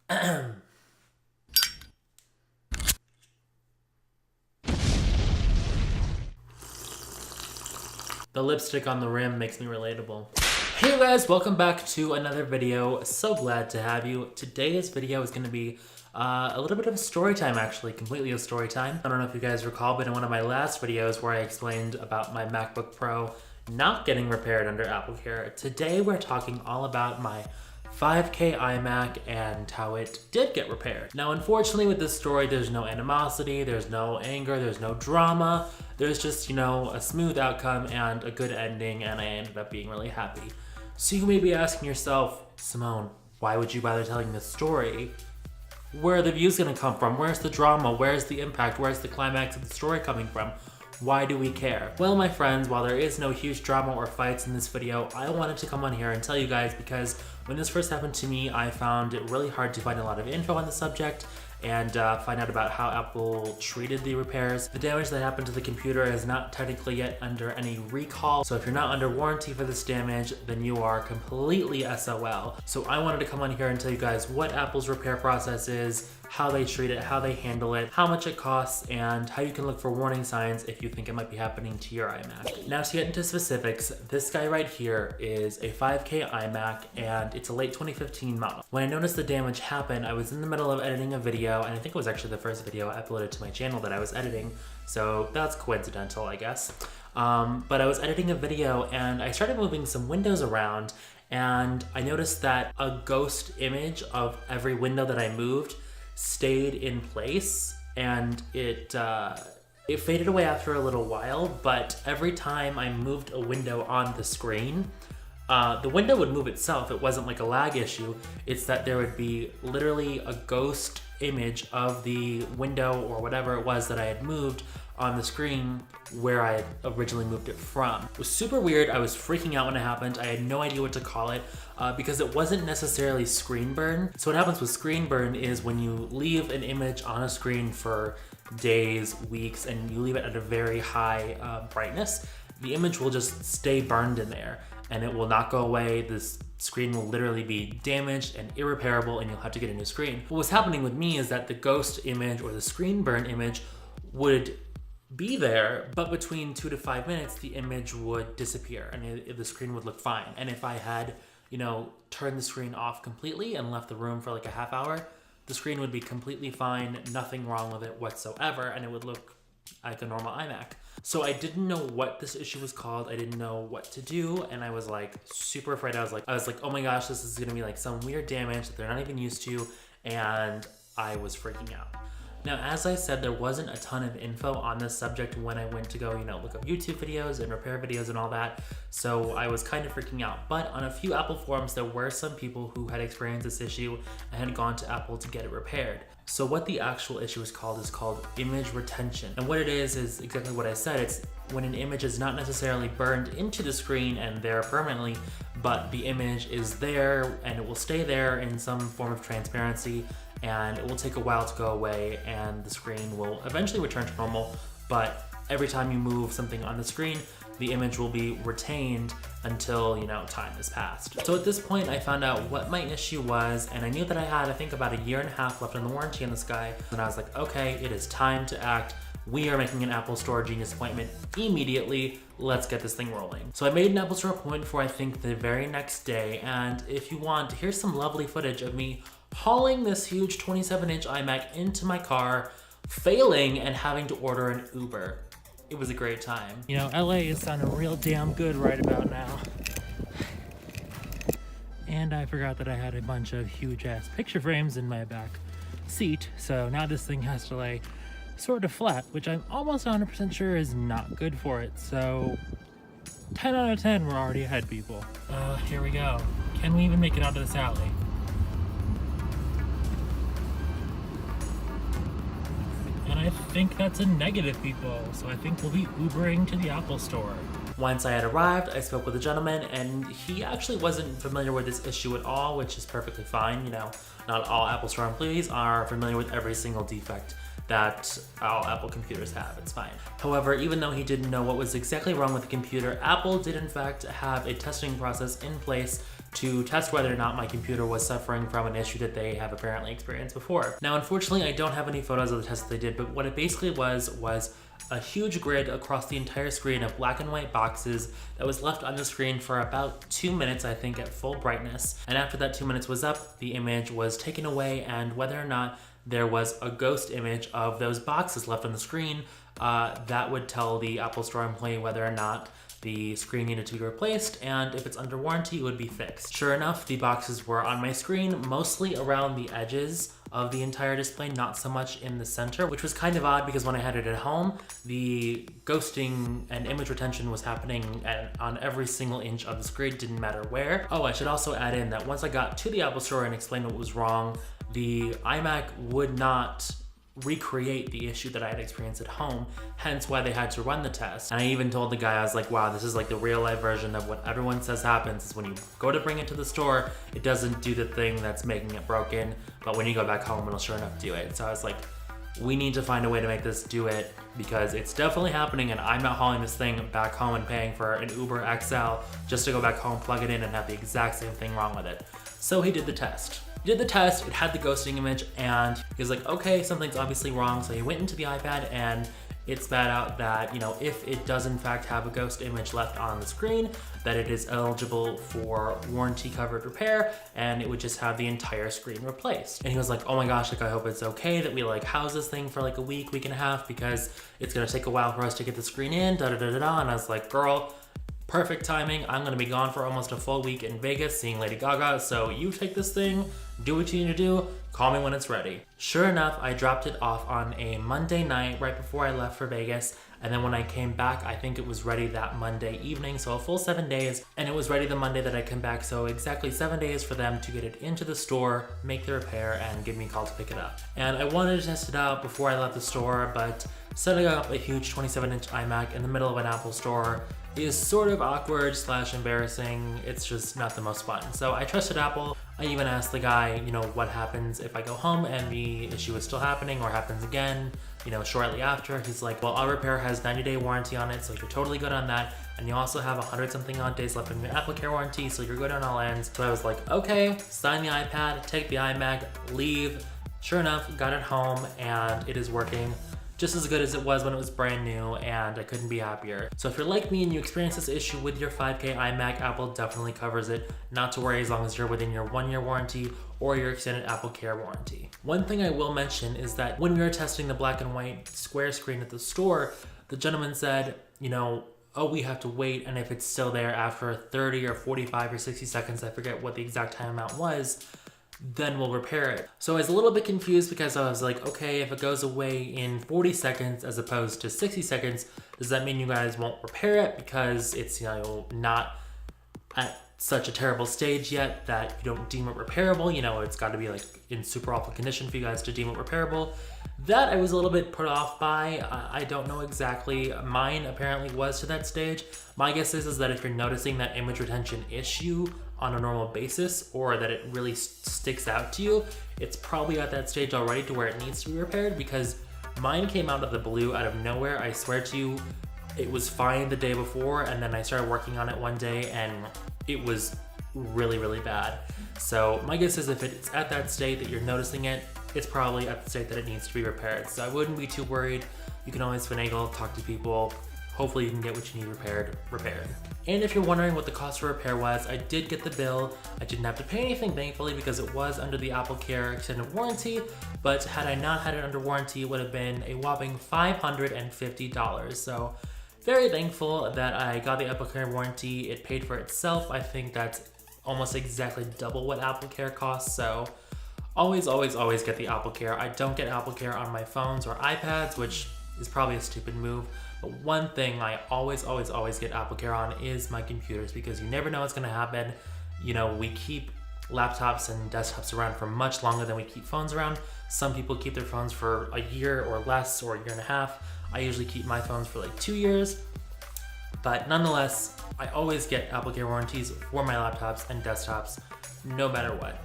The lipstick on the rim makes me relatable. Hey guys, welcome back to another video. So glad to have you. Today's video is going to be a little bit of a story time, actually, completely a story time. I don't know if you guys recall, but in one of my last videos where I explained about my MacBook Pro not getting repaired under AppleCare, today we're talking all about my 5K iMac and how it did get repaired. Now, unfortunately with this story, there's no animosity, there's no anger, there's no drama. There's just, a smooth outcome and a good ending, and I ended up being really happy. So you may be asking yourself, Simone, why would you bother telling this story? Where are the views gonna come from? Where's the drama? Where's the impact? Where's the climax of the story coming from? Why do we care? Well, my friends, while there is no huge drama or fights in this video, I wanted to come on here and tell you guys because when this first happened to me, I found it really hard to find a lot of info on the subject and find out about how Apple treated the repairs. The damage that happened to the computer is not technically yet under any recall, so if you're not under warranty for this damage, then you are completely SOL. So I wanted to come on here and tell you guys what Apple's repair process is, how they treat it, how they handle it, how much it costs, and how you can look for warning signs if you think it might be happening to your iMac. Now, to get into specifics, this guy right here is a 5K iMac, and it's a late 2015 model. When I noticed the damage happen, I was in the middle of editing a video, and I think it was actually the first video I uploaded to my channel that I was editing, so that's coincidental, I guess. But I was editing a video, and I started moving some windows around, and I noticed that a ghost image of every window that I moved stayed in place, and it faded away after a little while, but every time I moved a window on the screen, the window would move itself. It wasn't like a lag issue. It's that there would be literally a ghost image of the window or whatever it was that I had moved on the screen where I had originally moved it from. It was super weird. I was freaking out when it happened. I had no idea what to call it because it wasn't necessarily screen burn. So what happens with screen burn is when you leave an image on a screen for days, weeks, and you leave it at a very high brightness, the image will just stay burned in there and it will not go away. This screen will literally be damaged and irreparable and you'll have to get a new screen. What was happening with me is that the ghost image or the screen burn image would be there, but between 2 to 5 minutes, the image would disappear and the screen would look fine. And if I had, turned the screen off completely and left the room for like a half hour, the screen would be completely fine, nothing wrong with it whatsoever, and it would look like a normal iMac. So I didn't know what this issue was called. I didn't know what to do, and I was like super afraid. I was like, oh my gosh, this is gonna be like some weird damage that they're not even used to, and I was freaking out. Now, as I said, there wasn't a ton of info on this subject when I went to go, look up YouTube videos and repair videos and all that. So I was kind of freaking out. But on a few Apple forums, there were some people who had experienced this issue and had gone to Apple to get it repaired. So what the actual issue is called image retention. And what it is exactly what I said. It's when an image is not necessarily burned into the screen and there permanently, but the image is there and it will stay there in some form of transparency, and it will take a while to go away and the screen will eventually return to normal, but every time you move something on the screen, the image will be retained until, time has passed. So at this point, I found out what my issue was, and I knew that I had, I think, about 1.5 years left on the warranty on this guy, and I was like, okay, it is time to act. We are making an Apple Store Genius appointment immediately. Let's get this thing rolling. So I made an Apple Store appointment for, I think, the very next day, and if you want, here's some lovely footage of me hauling this huge 27-inch iMac into my car, failing and having to order an Uber. It was a great time. LA is sounding real damn good right about now. And I forgot that I had a bunch of huge ass picture frames in my back seat, so now this thing has to lay sort of flat, which I'm almost 100% sure is not good for it. So 10 out of 10, we're already ahead, people. Here we go. Can we even make it out of this alley? And I think that's a negative, people. So I think we'll be Ubering to the Apple Store. Once I had arrived, I spoke with a gentleman, and he actually wasn't familiar with this issue at all, which is perfectly fine. Not all Apple Store employees are familiar with every single defect that all Apple computers have. It's fine. However, even though he didn't know what was exactly wrong with the computer, Apple did in fact have a testing process in place to test whether or not my computer was suffering from an issue that they have apparently experienced before. Now, unfortunately, I don't have any photos of the test that they did, but what it basically was a huge grid across the entire screen of black and white boxes that was left on the screen for about 2 minutes, I think, at full brightness. And after that 2 minutes was up, the image was taken away, and whether or not there was a ghost image of those boxes left on the screen, that would tell the Apple Store employee whether or not the screen needed to be replaced, and if it's under warranty, it would be fixed. Sure enough, the boxes were on my screen, mostly around the edges of the entire display, not so much in the center, which was kind of odd because when I had it at home, the ghosting and image retention was happening on every single inch of the screen, didn't matter where. Oh, I should also add in that once I got to the Apple Store and explained what was wrong, the iMac would not recreate the issue that I had experienced at home, hence why they had to run the test. And I even told the guy, I was like, wow, this is like the real life version of what everyone says happens, is when you go to bring it to the store, it doesn't do the thing that's making it broken, but when you go back home, it'll sure enough do it. So I was like, we need to find a way to make this do it, because it's definitely happening, and I'm not hauling this thing back home and paying for an Uber XL just to go back home, plug it in, and have the exact same thing wrong with it. So he did the test. Did the test, it had the ghosting image, and he was like, okay, something's obviously wrong. So he went into the iPad and it spat out that, you know, if it does in fact have a ghost image left on the screen, that it is eligible for warranty covered repair, and it would just have the entire screen replaced. And he was like, oh my gosh, like I hope it's okay that we like house this thing for like a week and a half, because it's gonna take a while for us to get the screen in, da da da da da. And I was like, girl, perfect timing. I'm gonna be gone for almost a full week in Vegas seeing Lady Gaga, so you take this thing, do what you need to do, call me when it's ready. Sure enough, I dropped it off on a Monday night right before I left for Vegas, and then when I came back, I think it was ready that Monday evening, so a full 7 days, and it was ready the Monday that I come back, so exactly 7 days for them to get it into the store, make the repair, and give me a call to pick it up. And I wanted to test it out before I left the store, but setting up a huge 27-inch iMac in the middle of an Apple store is sort of awkward / embarrassing. It's just not the most fun. So I trusted Apple. I even asked the guy, you know, what happens if I go home and the issue is still happening or happens again, you know, shortly after. He's like, well, our repair has 90-day warranty on it, so you're totally good on that. And you also have 100-something odd days left in your AppleCare warranty, so you're good on all ends. So I was like, okay, sign the iPad, take the iMac, leave. Sure enough, got it home and it is working just as good as it was when it was brand new, and I couldn't be happier. So if you're like me and you experience this issue with your 5K iMac, Apple definitely covers it. Not to worry, as long as you're within your 1-year warranty or your extended AppleCare warranty. One thing I will mention is that when we were testing the black and white square screen at the store, the gentleman said, you know, oh, we have to wait, and if it's still there after 30 or 45 or 60 seconds, I forget what the exact time amount was, then we'll repair it. So I was a little bit confused because I was like, okay, if it goes away in 40 seconds as opposed to 60 seconds, does that mean you guys won't repair it because it's, you know, not at such a terrible stage yet that you don't deem it repairable? You know, it's got to be like in super awful condition for you guys to deem it repairable. That I was a little bit put off by. I don't know exactly. Mine apparently was to that stage. My guess is that if you're noticing that image retention issue on a normal basis, or that it really sticks out to you, it's probably at that stage already to where it needs to be repaired, because mine came out of the blue, out of nowhere. I swear to you, it was fine the day before, and then I started working on it one day and it was really, really bad. So my guess is if it's at that state that you're noticing it, it's probably at the state that it needs to be repaired. So I wouldn't be too worried. You can always finagle, talk to people. Hopefully you can get what you need repaired. And if you're wondering what the cost for repair was, I did get the bill. I didn't have to pay anything, thankfully, because it was under the AppleCare extended warranty. But had I not had it under warranty, it would have been a whopping $550. So very thankful that I got the AppleCare warranty. It paid for itself. I think that's almost exactly double what AppleCare costs. So always, always, always get the AppleCare. I don't get AppleCare on my phones or iPads, which is probably a stupid move. But one thing I always, always, always get AppleCare on is my computers, because you never know what's gonna happen. You know, we keep laptops and desktops around for much longer than we keep phones around. Some people keep their phones for a year or less, or a year and a half. I usually keep my phones for like 2 years. But nonetheless, I always get AppleCare warranties for my laptops and desktops, no matter what.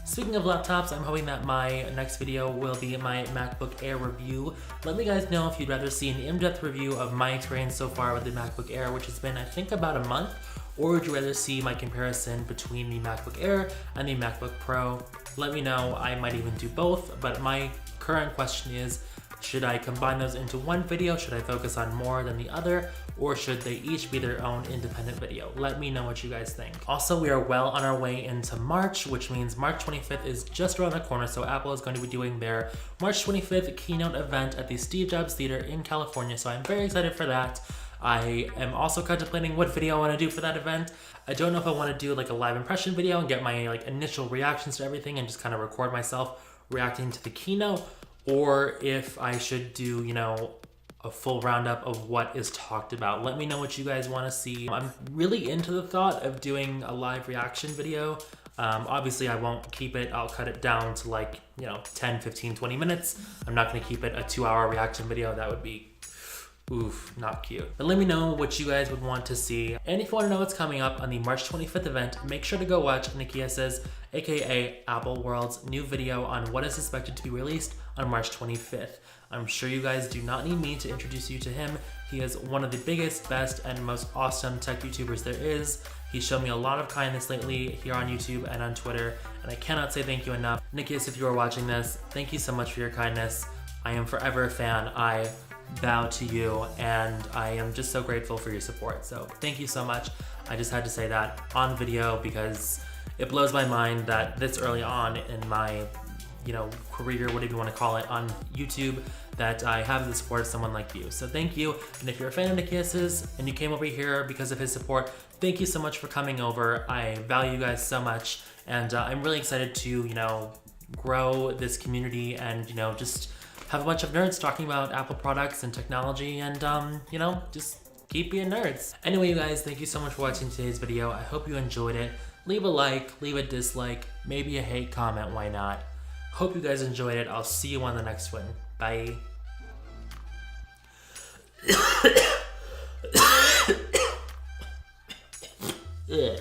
Speaking of laptops, I'm hoping that my next video will be my MacBook Air review. Let me guys know if you'd rather see an in-depth review of my experience so far with the MacBook Air, which has been, I think, about a month or would you rather see my comparison between the MacBook Air and the MacBook Pro? Let me know. I might even do both, but my current question is, should I combine those into one video? Should I focus on more than the other? Or should they each be their own independent video? Let me know what you guys think. Also, we are well on our way into March, which means March 25th is just around the corner. So Apple is going to be doing their March 25th keynote event at the Steve Jobs Theater in California. So I'm very excited for that. I am also contemplating what video I want to do for that event. I don't know if I want to do like a live impression video and get my like initial reactions to everything and just kind of record myself reacting to the keynote, or if I should do, you know, a full roundup of what is talked about. Let me know what you guys want to see. I'm really into the thought of doing a live reaction video. Obviously I won't keep it, I'll cut it down to like, you know, 10, 15, 20 minutes. I'm not gonna keep it a 2-hour reaction video. That would be, oof, not cute. But let me know what you guys would want to see. And if you wanna know what's coming up on the March 25th event, make sure to go watch Nikias's, aka Apple World's, new video on what is expected to be released on March 25th. I'm sure you guys do not need me to introduce you to him. He is one of the biggest, best, and most awesome tech YouTubers there is. He's shown me a lot of kindness lately here on YouTube and on Twitter, and I cannot say thank you enough. Nikias, if you are watching this, thank you so much for your kindness. I am forever a fan. I bow to you, and I am just so grateful for your support. So thank you so much. I just had to say that on video because it blows my mind that this early on in my, you know, career, whatever you want to call it, on YouTube, that I have the support of someone like you. So thank you. And if you're a fan of Nikias's and you came over here because of his support, thank you so much for coming over. I value you guys so much, and I'm really excited to, you know, grow this community and, you know, just have a bunch of nerds talking about Apple products and technology and, you know, just keep being nerds. Anyway, you guys, thank you so much for watching today's video. I hope you enjoyed it. Leave a like, leave a dislike, maybe a hate comment, why not? Hope you guys enjoyed it. I'll see you on the next one. Bye. Ugh.